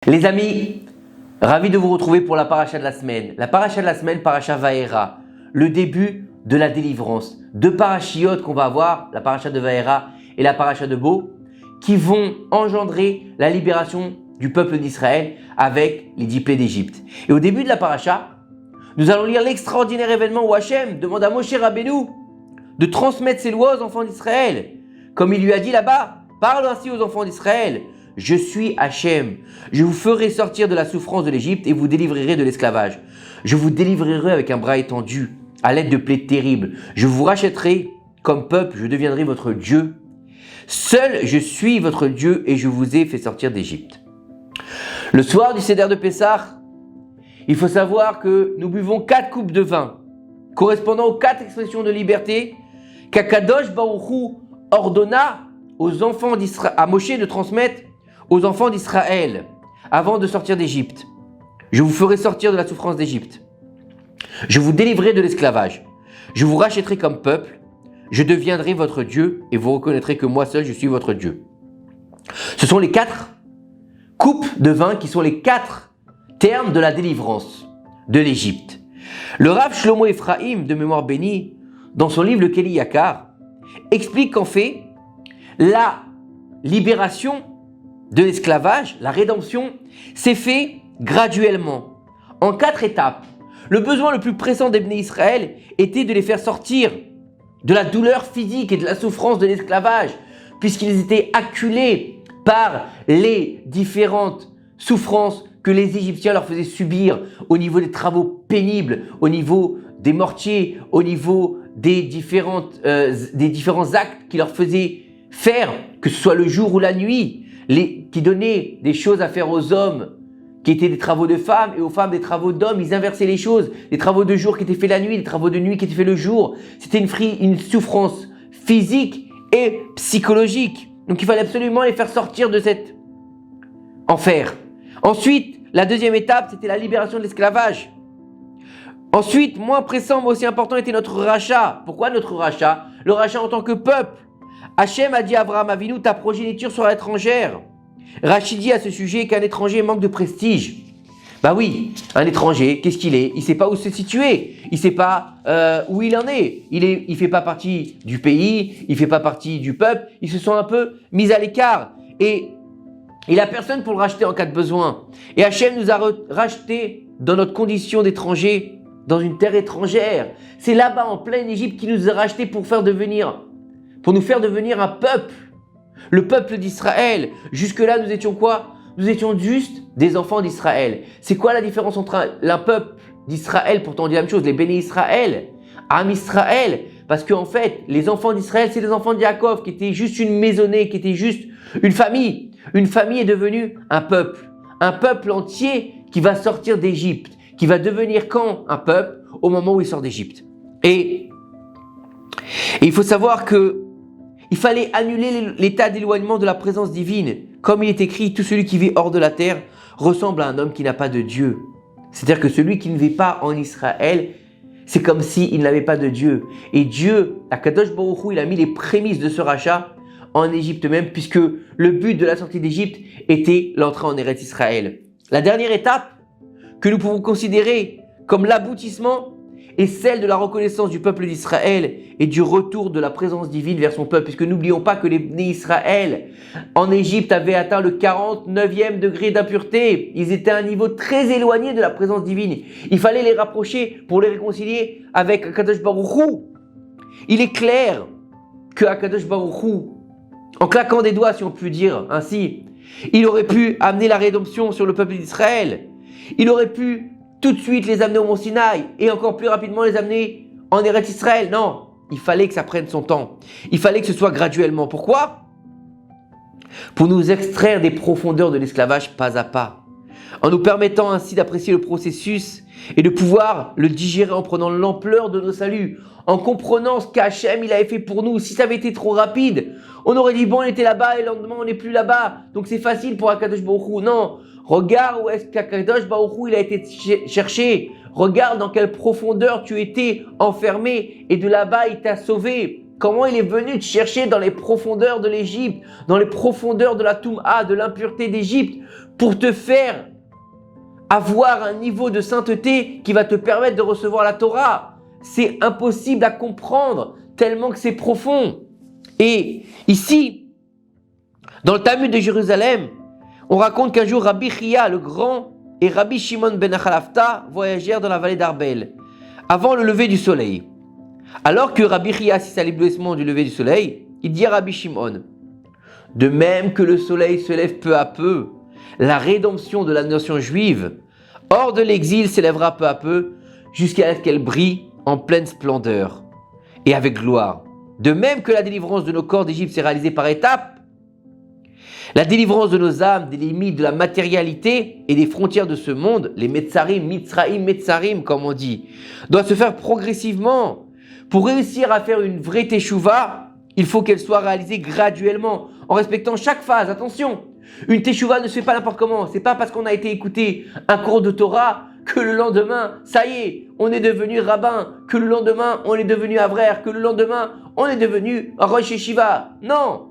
Les amis, ravi de vous retrouver pour la paracha de la semaine. La paracha de la semaine, paracha Vaera, le début de la délivrance. Deux parachiotes qu'on va avoir, la paracha de Vaera et la paracha de Bo, qui vont engendrer la libération du peuple d'Israël avec les 10 plaies d'Égypte. Et au début de la paracha, nous allons lire l'extraordinaire événement où Hachem demande à Moshe Rabbeinu de transmettre ses lois aux enfants d'Israël. Comme il lui a dit là-bas, parle ainsi aux enfants d'Israël. Je suis Hachem, je vous ferai sortir de la souffrance de l'Égypte et vous délivrerai de l'esclavage. Je vous délivrerai avec un bras étendu, à l'aide de plaies terribles. Je vous rachèterai comme peuple, je deviendrai votre Dieu. Seul je suis votre Dieu et je vous ai fait sortir d'Égypte. Le soir du Seder de Pessah, il faut savoir que nous buvons 4 coupes de vin, correspondant aux 4 expressions de liberté qu'Akadosh Baruch Hu ordonna aux enfants d'Israël, à Moshe de transmettre aux enfants d'Israël avant de sortir d'Égypte. Je vous ferai sortir de la souffrance d'Égypte. Je vous délivrerai de l'esclavage. Je vous rachèterai comme peuple. Je deviendrai votre Dieu et vous reconnaîtrez que moi seul je suis votre Dieu. Ce sont les 4 coupes de vin qui sont les 4 termes de la délivrance de l'Égypte. Le Rav Shlomo Ephraim de mémoire bénie, dans son livre Le Keli Yakar, explique qu'en fait, la libération de l'esclavage, la rédemption, s'est fait graduellement, en 4 étapes. Le besoin le plus pressant des Bnei Israël était de les faire sortir de la douleur physique et de la souffrance de l'esclavage, puisqu'ils étaient acculés par les différentes souffrances que les Égyptiens leur faisaient subir au niveau des travaux pénibles, au niveau des mortiers, au niveau des différents actes qui leur faisaient faire, que ce soit le jour ou la nuit, qui donnaient des choses à faire aux hommes qui étaient des travaux de femmes et aux femmes des travaux d'hommes. Ils inversaient les choses. Les travaux de jour qui étaient faits la nuit, les travaux de nuit qui étaient faits le jour. C'était une souffrance physique et psychologique. Donc il fallait absolument les faire sortir de cet enfer. Ensuite, la deuxième étape, c'était la libération de l'esclavage. Ensuite, moins pressant mais aussi important était notre rachat. Pourquoi notre rachat? Le rachat en tant que peuple. Hachem a dit à Abraham Avinu, ta progéniture sera étrangère. Rachid dit à ce sujet qu'un étranger manque de prestige. Bah oui, un étranger, qu'est-ce qu'il est? Il ne sait pas où se situer, il ne sait pas où il en est. Il ne fait pas partie du pays, il ne fait pas partie du peuple, il se sent un peu mis à l'écart. Et il n'a personne pour le racheter en cas de besoin. Et Hachem nous a rachetés dans notre condition d'étranger, dans une terre étrangère. C'est là-bas en pleine Égypte qu'il nous a rachetés pour nous faire devenir un peuple. Le peuple d'Israël. Jusque-là, nous étions quoi? Nous étions juste des enfants d'Israël. C'est quoi la différence entre un peuple d'Israël, pourtant on dit la même chose, les béné Israël, Am Israël? Parce qu'en fait, les enfants d'Israël, c'est les enfants de Yaakov, qui étaient juste une maisonnée, qui étaient juste une famille. Une famille est devenue un peuple entier qui va sortir d'Égypte, qui va devenir quand un peuple? Au moment où il sort d'Égypte. Et il faut savoir que il fallait annuler l'état d'éloignement de la présence divine. Comme il est écrit, tout celui qui vit hors de la terre ressemble à un homme qui n'a pas de Dieu. C'est-à-dire que celui qui ne vit pas en Israël, c'est comme s'il n'avait pas de Dieu. Et Dieu, Akadosh Baruch Hu, il a mis les prémices de ce rachat en Égypte même, puisque le but de la sortie d'Égypte était l'entrée en Eretz Israël. La dernière étape que nous pouvons considérer comme l'aboutissement est celle de la reconnaissance du peuple d'Israël et du retour de la présence divine vers son peuple. Puisque n'oublions pas que les Bnei Israël en Égypte avaient atteint le 49e degré d'impureté. Ils étaient à un niveau très éloigné de la présence divine. Il fallait les rapprocher pour les réconcilier avec Akadosh Baruch Hu. Il est clair que Akadosh Baruch Hu, en claquant des doigts si on peut dire ainsi, il aurait pu amener la rédemption sur le peuple d'Israël. Il aurait pu tout de suite les amener au Mont Sinaï et encore plus rapidement les amener en Eretz Israël. Non, il fallait que ça prenne son temps. Il fallait que ce soit graduellement. Pourquoi? Pour nous extraire des profondeurs de l'esclavage pas à pas, en nous permettant ainsi d'apprécier le processus et de pouvoir le digérer en prenant l'ampleur de nos saluts, en comprenant ce qu'Hachem il avait fait pour nous. Si ça avait été trop rapide, on aurait dit bon, on était là-bas et le lendemain on n'est plus là-bas, donc c'est facile pour Akadosh Baruch Hu. Non, regarde où est-ce qu'Akadosh Baruch Hu il a été cherché. Regarde dans quelle profondeur tu étais enfermé et de là-bas il t'a sauvé. comment il est venu te chercher dans les profondeurs de l'Égypte, dans les profondeurs de la Toum'a, de l'impureté d'Égypte, pour te faire avoir un niveau de sainteté qui va te permettre de recevoir la Torah. C'est impossible à comprendre tellement que c'est profond. Et ici, dans le Talmud de Jérusalem, on raconte qu'un jour Rabbi Chia le grand et Rabbi Shimon ben Achalafta voyagèrent dans la vallée d'Arbel avant le lever du soleil. Alors que Rabbi Chia assiste à l'éblouissement du lever du soleil, il dit à Rabbi Shimon: de même que le soleil se lève peu à peu, la rédemption de la nation juive hors de l'exil s'élèvera peu à peu jusqu'à ce qu'elle brille en pleine splendeur et avec gloire. De même que la délivrance de nos corps d'Égypte s'est réalisée par étapes, la délivrance de nos âmes des limites de la matérialité et des frontières de ce monde, les Metzarim, Mitzraim, Metzarim comme on dit, doit se faire progressivement. Pour réussir à faire une vraie teshuva, il faut qu'elle soit réalisée graduellement, en respectant chaque phase. Attention, une teshuva ne se fait pas n'importe comment. C'est pas parce qu'on a été écouter un cours de Torah que le lendemain, ça y est, on est devenu rabbin, que le lendemain, on est devenu avraire, que le lendemain, on est devenu rosh yeshiva. Non,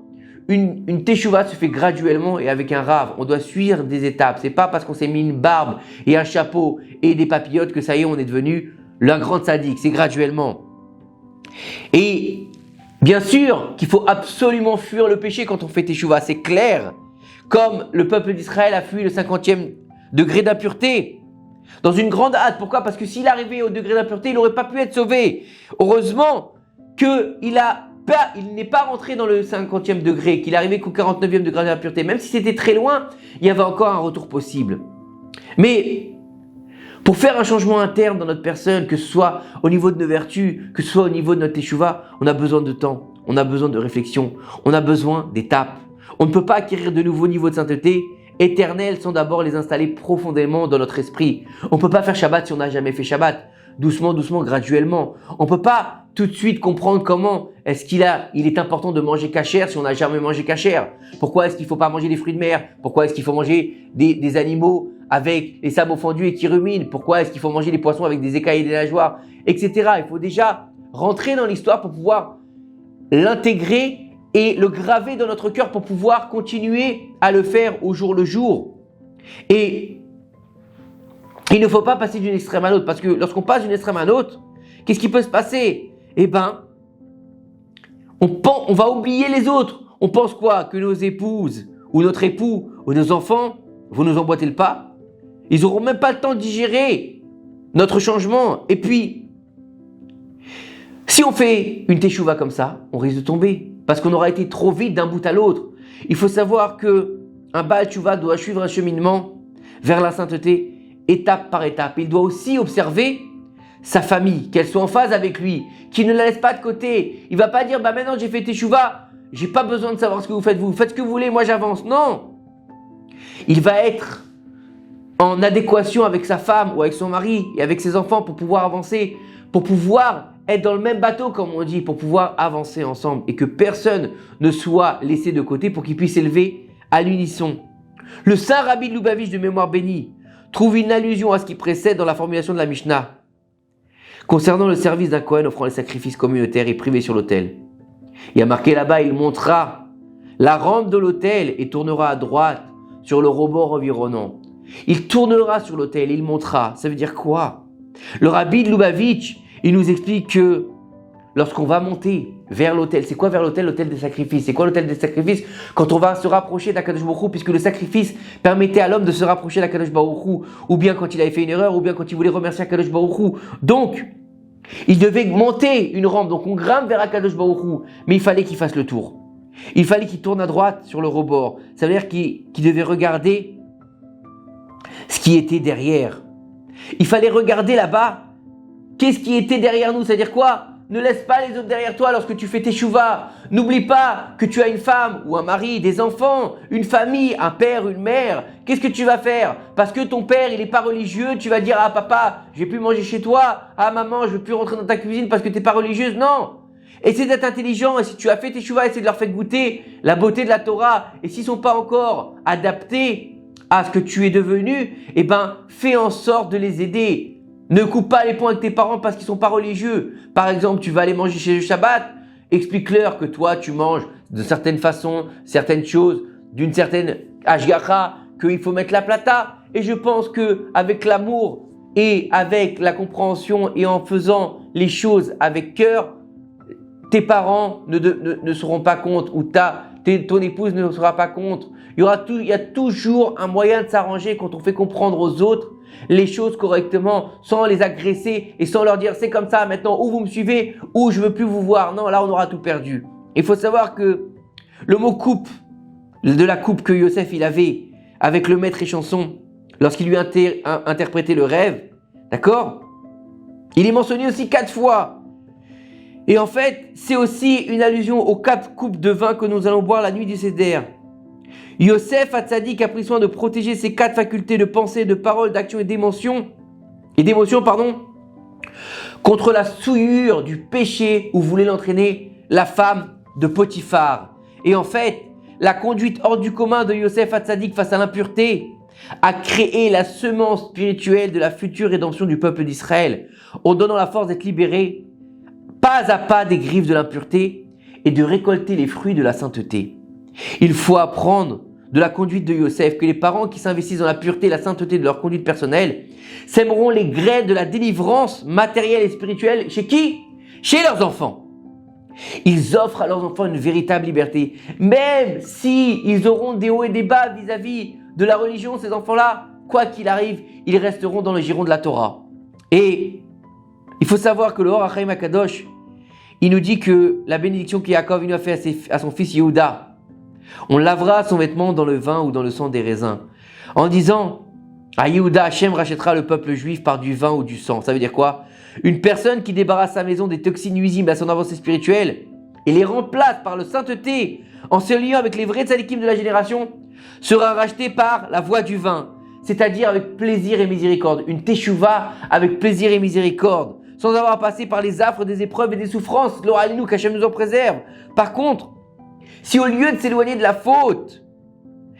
une teshuva se fait graduellement et avec un rave. On doit suivre des étapes. C'est pas parce qu'on s'est mis une barbe et un chapeau et des papillotes que ça y est, on est devenu le grand tzaddik. C'est graduellement. Et bien sûr qu'il faut absolument fuir le péché quand on fait teshuva, c'est clair. Comme le peuple d'Israël a fui le 50e degré d'impureté. Dans une grande hâte. Pourquoi? Parce que s'il arrivait au degré d'impureté, il n'aurait pas pu être sauvé. Heureusement qu'il n'est pas rentré dans le 50e degré, qu'il est arrivé qu'au 49e degré d'impureté. Même si c'était très loin, il y avait encore un retour possible. Mais pour faire un changement interne dans notre personne, que ce soit au niveau de nos vertus, que ce soit au niveau de notre teshuva, on a besoin de temps, on a besoin de réflexion, on a besoin d'étapes. On ne peut pas acquérir de nouveaux niveaux de sainteté éternels sans d'abord les installer profondément dans notre esprit. On ne peut pas faire Shabbat si on n'a jamais fait Shabbat. Doucement, doucement, graduellement. On ne peut pas tout de suite comprendre comment est-ce il est important de manger cachère si on n'a jamais mangé cachère. Pourquoi est-ce qu'il ne faut pas manger des fruits de mer? Pourquoi est-ce qu'il faut manger des animaux avec les sabots fendus et qui ruminent? Pourquoi est-ce qu'il faut manger des poissons avec des écailles et des nageoires, etc. Il faut déjà rentrer dans l'histoire pour pouvoir l'intégrer et le graver dans notre cœur pour pouvoir continuer à le faire au jour le jour. Et il ne faut pas passer d'une extrême à l'autre, parce que lorsqu'on passe d'une extrême à l'autre, qu'est-ce qui peut se passer? Eh ben, on va oublier les autres. On pense quoi? Que nos épouses, ou notre époux, ou nos enfants vont nous emboîter le pas. Ils n'auront même pas le temps de digérer notre changement. Et puis, si on fait une teshuva comme ça, on risque de tomber. Parce qu'on aura été trop vite d'un bout à l'autre. Il faut savoir qu'un Baal Teshuva doit suivre un cheminement vers la sainteté, étape par étape. Il doit aussi observer sa famille, qu'elle soit en phase avec lui, qu'il ne la laisse pas de côté. Il ne va pas dire, maintenant j'ai fait teshuva, j'ai pas besoin de savoir ce que vous faites, vous faites ce que vous voulez, moi j'avance. Non. Il va être en adéquation avec sa femme ou avec son mari et avec ses enfants pour pouvoir avancer, pour pouvoir être dans le même bateau, comme on dit, pour pouvoir avancer ensemble et que personne ne soit laissé de côté pour qu'ils puissent s'élever à l'unisson. Le saint Rabbi de Lubavitch de mémoire bénie trouve une allusion à ce qui précède dans la formulation de la Mishnah concernant le service d'un Kohen offrant les sacrifices communautaires et privés sur l'autel. Il y a marqué là-bas, il montrera la rampe de l'autel et tournera à droite sur le rebord environnant. Il tournera sur l'autel, il montrera. Ça veut dire quoi? Le Rabbi de Lubavitch, il nous explique que lorsqu'on va monter vers l'autel, c'est quoi vers l'autel? L'autel des sacrifices. C'est quoi l'autel des sacrifices? Quand on va se rapprocher d'Akadosh Baruch Hu, puisque le sacrifice permettait à l'homme de se rapprocher d'Akadosh Baruch Hu, ou bien quand il avait fait une erreur, ou bien quand il voulait remercier Akadosh Baruch Hu. Donc, il devait monter une rampe, donc on grimpe vers Akadosh Baruch Hu, mais il fallait qu'il fasse le tour. Il fallait qu'il tourne à droite sur le rebord. Ça veut dire qu'il devait regarder ce qui était derrière. Il fallait regarder là-bas qu'est-ce qui était derrière nous. C'est-à-dire quoi? Ne laisse pas les autres derrière toi lorsque tu fais tes teshuva. N'oublie pas que tu as une femme ou un mari, des enfants, une famille, un père, une mère. Qu'est-ce que tu vas faire? Parce que ton père, il n'est pas religieux, tu vas dire, ah papa, je vais plus manger chez toi. Ah maman, je ne vais plus rentrer dans ta cuisine parce que tu n'es pas religieuse. Non. Essaie d'être intelligent et si tu as fait tes teshuva, essaie de leur faire goûter la beauté de la Torah. Et s'ils ne sont pas encore adaptés à ce que tu es devenu, eh ben, fais en sorte de les aider. Ne coupe pas les ponts avec tes parents parce qu'ils sont pas religieux. Par exemple, tu vas aller manger chez le Shabbat explique-leur que toi tu manges de certaines façons, certaines choses, d'une certaine ashgacha, qu'il faut mettre la plata. Et je pense que avec l'amour et avec la compréhension et en faisant les choses avec cœur, tes parents ne seront pas contre ou ton épouse ne sera pas contre. Il y a toujours un moyen de s'arranger quand on fait comprendre aux autres les choses correctement, sans les agresser et sans leur dire c'est comme ça maintenant, ou vous me suivez, ou je veux plus vous voir. Non, là on aura tout perdu. Il faut savoir que le mot coupe, de la coupe que Yosef il avait avec le maître échanson, lorsqu'il lui a interprété le rêve, d'accord? Il est mentionné aussi 4 fois. Et en fait, c'est aussi une allusion aux 4 coupes de vin que nous allons boire la nuit du Seder. Yosef Hatzadik a pris soin de protéger ses 4 facultés de pensée, de parole, d'action et d'émotion, contre la souillure du péché où voulait l'entraîner la femme de Potiphar. Et en fait, la conduite hors du commun de Yosef Hatzadik face à l'impureté a créé la semence spirituelle de la future rédemption du peuple d'Israël, en donnant la force d'être libéré pas à pas des griffes de l'impureté et de récolter les fruits de la sainteté. Il faut apprendre de la conduite de Yosef que les parents qui s'investissent dans la pureté et la sainteté de leur conduite personnelle sèmeront les graines de la délivrance matérielle et spirituelle chez qui? Chez leurs enfants. Ils offrent à leurs enfants une véritable liberté. Même si ils auront des hauts et des bas vis-à-vis de la religion, ces enfants-là, quoi qu'il arrive, ils resteront dans le giron de la Torah. Et il faut savoir que le Or HaChaim HaKadosh, il nous dit que la bénédiction qu'Yaakov a fait à son fils Yehuda, on lavera son vêtement dans le vin ou dans le sang des raisins. En disant à Yehuda, Hachem rachètera le peuple juif par du vin ou du sang. Ça veut dire quoi? Une personne qui débarrasse sa maison des toxines nuisibles à son avancée spirituelle et les remplace par la sainteté en se liant avec les vrais tzadikim de la génération sera rachetée par la voie du vin, c'est-à-dire avec plaisir et miséricorde. Une teshuva avec plaisir et miséricorde, sans avoir passé par les affres des épreuves et des souffrances. L'oralinu, qu'Hachem nous en préserve. Par contre, si au lieu de s'éloigner de la faute,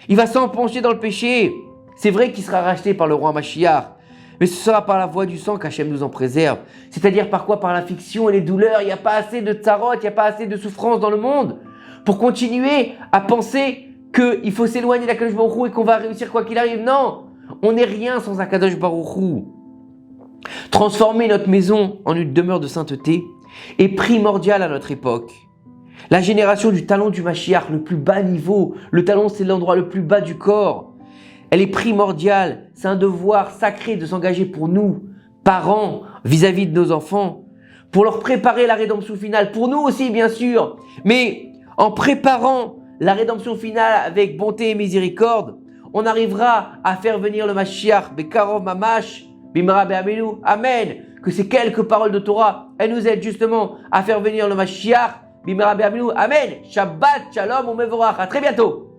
il va s'empencher dans le péché, c'est vrai qu'il sera racheté par le roi Mashiach, mais ce sera par la voie du sang qu'Hachem nous en préserve. C'est-à-dire par quoi? Par l'affliction et les douleurs. Il n'y a pas assez de tsarot, il n'y a pas assez de souffrance dans le monde pour continuer à penser qu'il faut s'éloigner d'Akadosh Baruch Hu et qu'on va réussir quoi qu'il arrive. Non, on n'est rien sans Akadosh Baruch Hu. Transformer notre maison en une demeure de sainteté est primordial à notre époque. La génération du talon du Mashiach, le plus bas niveau, le talon c'est l'endroit le plus bas du corps, elle est primordiale. C'est un devoir sacré de s'engager pour nous, parents, vis-à-vis de nos enfants, pour leur préparer la rédemption finale, pour nous aussi bien sûr, mais en préparant la rédemption finale avec bonté et miséricorde, on arrivera à faire venir le Mashiach, Bekarov Mamash, Bimra Be'amenu, Amen. Que ces quelques paroles de Torah, elles nous aident justement à faire venir le Mashiach, Bimra Be'amenu, Amen. Shabbat, Shalom, ou Mevorach. À très bientôt.